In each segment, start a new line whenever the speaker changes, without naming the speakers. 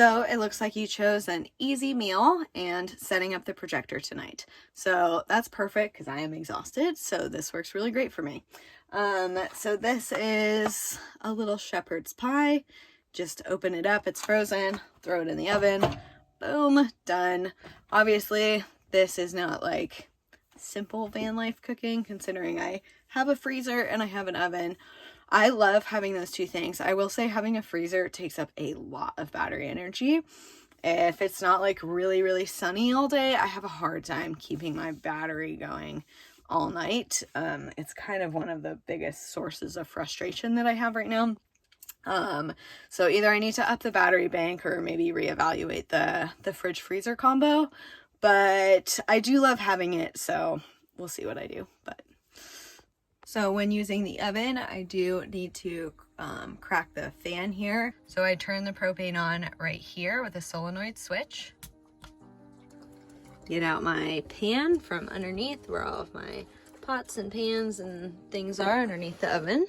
So it looks like you chose an easy meal and setting up the projector tonight. So that's perfect because I am exhausted. So this works really great for me. So this is a little shepherd's pie. Just open it up. It's frozen. Throw it in the oven. Boom, done. Obviously, this is not like simple van life cooking, considering I have a freezer and I have an oven. I love having those two things. I will say having a freezer takes up a lot of battery energy. If it's not like really, really sunny all day, I have a hard time keeping my battery going all night. It's kind of one of the biggest sources of frustration that I have right now. So either I need to up the battery bank or maybe reevaluate the fridge freezer combo, but I do love having it. So we'll see what I do. So when using the oven, I do need to crack the fan here. So I turn the propane on right here with a solenoid switch. Get out my pan from underneath where all of my pots and pans and things are underneath the oven.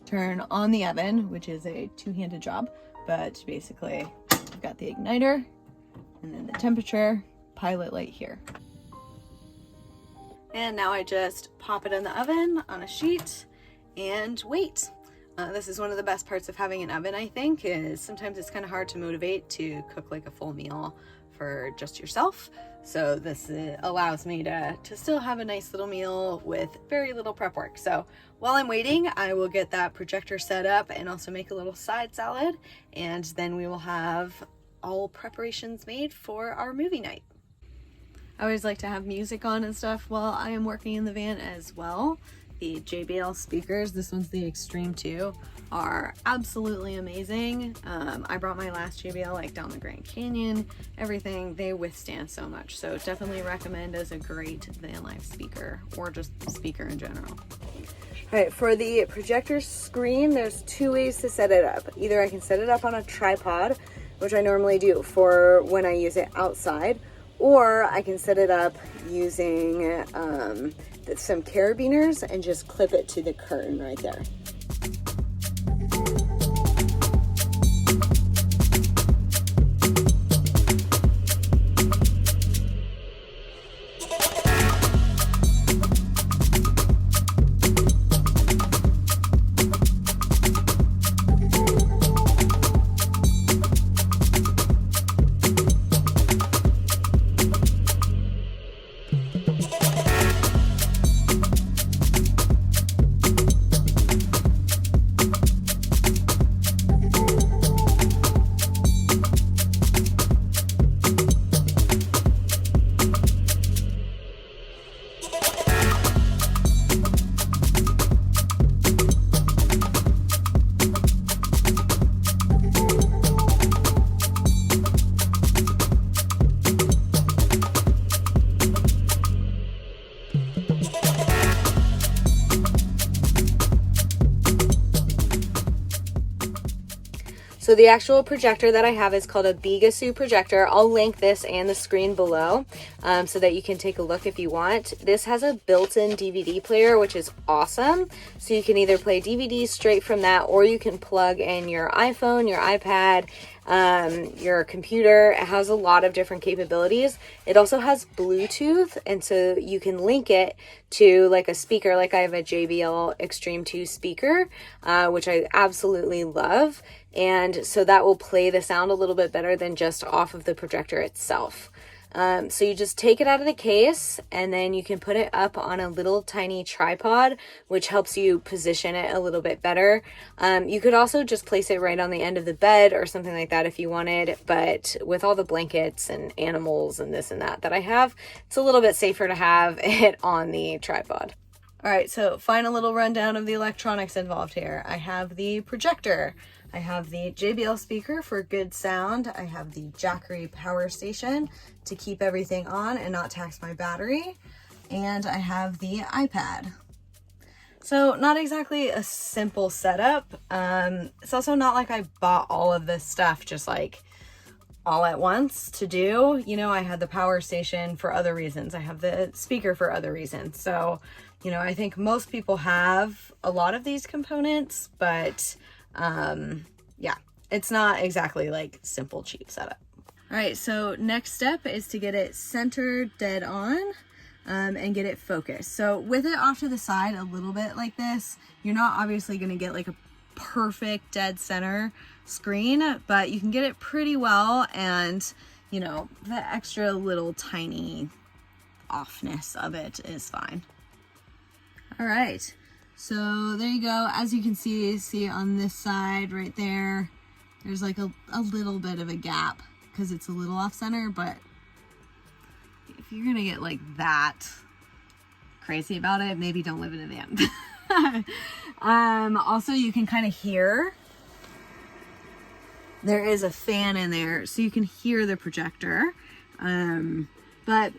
Turn on the oven, which is a two-handed job, but basically I've got the igniter and then the temperature, pilot light here. And now I just pop it in the oven on a sheet and wait. This is one of the best parts of having an oven, I think, is sometimes it's kind of hard to motivate to cook like a full meal for just yourself. So this allows me to still have a nice little meal with very little prep work. So while I'm waiting, I will get that projector set up and also make a little side salad. And then we will have all preparations made for our movie night. I always like to have music on and stuff while I am working in the van as well. The JBL speakers, this one's the Extreme 2, are absolutely amazing. I brought my last JBL like down the Grand Canyon, everything. They withstand so much. So definitely recommend as a great van life speaker or just speaker in general. All right, for the projector screen, there's two ways to set it up. Either I can set it up on a tripod, which I normally do for when I use it outside, or I can set it up using some carabiners and just clip it to the curtain right there. So the actual projector that I have is called a Bigasu projector. I'll link this and the screen below so that you can take a look if you want. This has a built-in DVD player, which is awesome. So you can either play DVDs straight from that, or you can plug in your iPhone, your iPad, your computer. It has a lot of different capabilities. It also has Bluetooth, and so you can link it to like a speaker. Like I have a JBL Extreme 2 speaker, which I absolutely love. And so that will play the sound a little bit better than just off of the projector itself. So you just take it out of the case and then you can put it up on a little tiny tripod, which helps you position it a little bit better. You could also just place it right on the end of the bed or something like that if you wanted, but with all the blankets and animals and this and that I have, it's a little bit safer to have it on the tripod. All right, so final little rundown of the electronics involved here. I have the projector. I have the JBL speaker for good sound. I have the Jackery power station to keep everything on and not tax my battery. And I have the iPad. So not exactly a simple setup. It's also not like I bought all of this stuff just like all at once to do. You know, I had the power station for other reasons. I have the speaker for other reasons. So, you know, I think most people have a lot of these components, but yeah, it's not exactly like simple, cheap setup. All right, so next step is to get it centered dead on and get it focused. So with it off to the side a little bit like this, you're not obviously gonna get like a perfect dead center screen, but you can get it pretty well, and you know, the extra little tiny offness of it is fine. All right, so there you go. As you can see on this side right there, there's like a little bit of a gap because it's a little off center, but if you're gonna get like that crazy about it, maybe don't live in a van. Also, you can kind of hear there is a fan in there, so you can hear the projector. But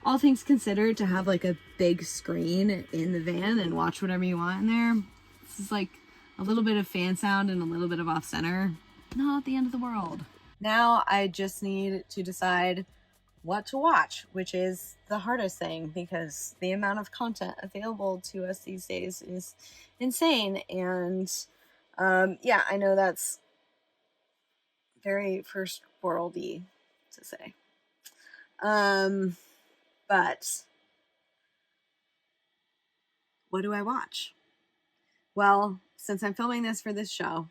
all things considered, to have like a big screen in the van and watch whatever you want in there, this is like a little bit of fan sound and a little bit of off center. Not the end of the world. Now I just need to decide what to watch, which is the hardest thing because the amount of content available to us these days is insane. And yeah, I know that's very first worldy to say. But what do I watch? Well, since I'm filming this for this show,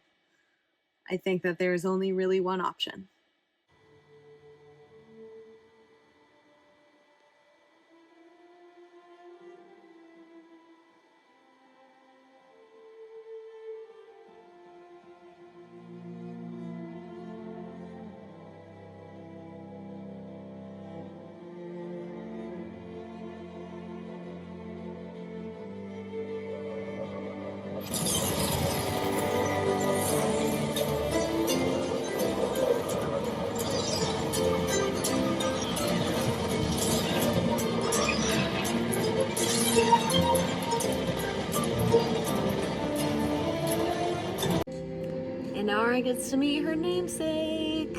I think that there's only really one option. And Nara gets to meet her namesake.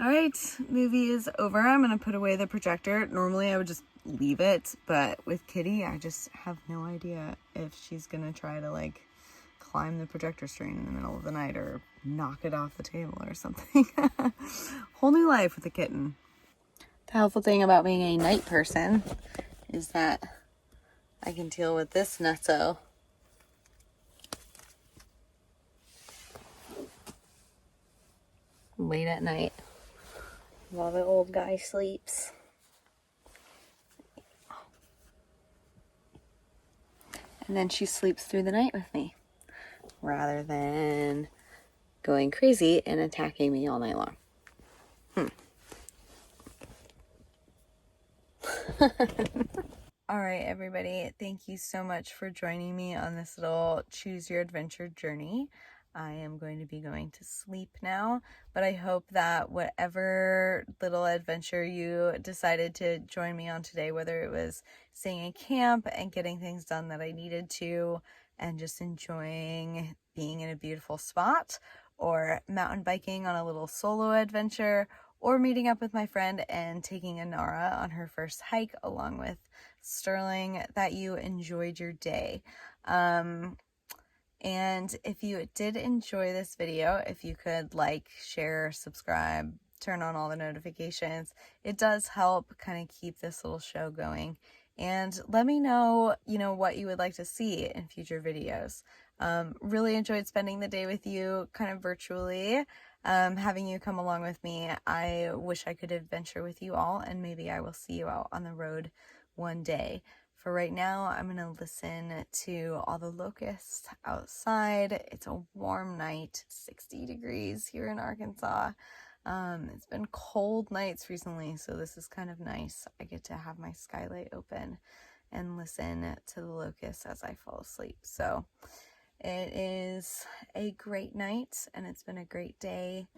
All right, movie is over. I'm gonna put away the projector. Normally I would just leave it, but with Kitty, I just have no idea if she's gonna try to like climb the projector string in the middle of the night or knock it off the table or something. Whole new life with a kitten. The helpful thing about being a night person is that I can deal with this nutso late at night while the old guy sleeps. And then she sleeps through the night with me rather than going crazy and attacking me all night long. All right, everybody, thank you so much for joining me on this little choose your adventure journey. I am going to be going to sleep now, but I hope that whatever little adventure you decided to join me on today, whether it was staying in camp and getting things done that I needed to, and just enjoying being in a beautiful spot, or mountain biking on a little solo adventure, or meeting up with my friend and taking Anara on her first hike along with Sterling, that you enjoyed your day. And if you did enjoy this video, if you could like, share, subscribe, turn on all the notifications, it does help kind of keep this little show going. And let me know, what you would like to see in future videos. Really enjoyed spending the day with you kind of virtually, having you come along with me. I wish I could adventure with you all, and maybe I will see you out on the road one day. For right now, I'm going to listen to all the locusts outside. It's a warm night, 60 degrees here in Arkansas. It's been cold nights recently, so this is kind of nice. I get to have my skylight open and listen to the locusts as I fall asleep. So it is a great night, and it's been a great day,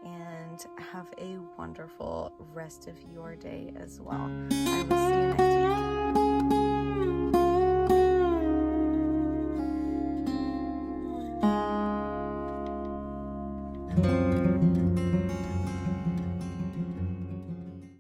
and have a wonderful rest of your day as well. I will see you next week.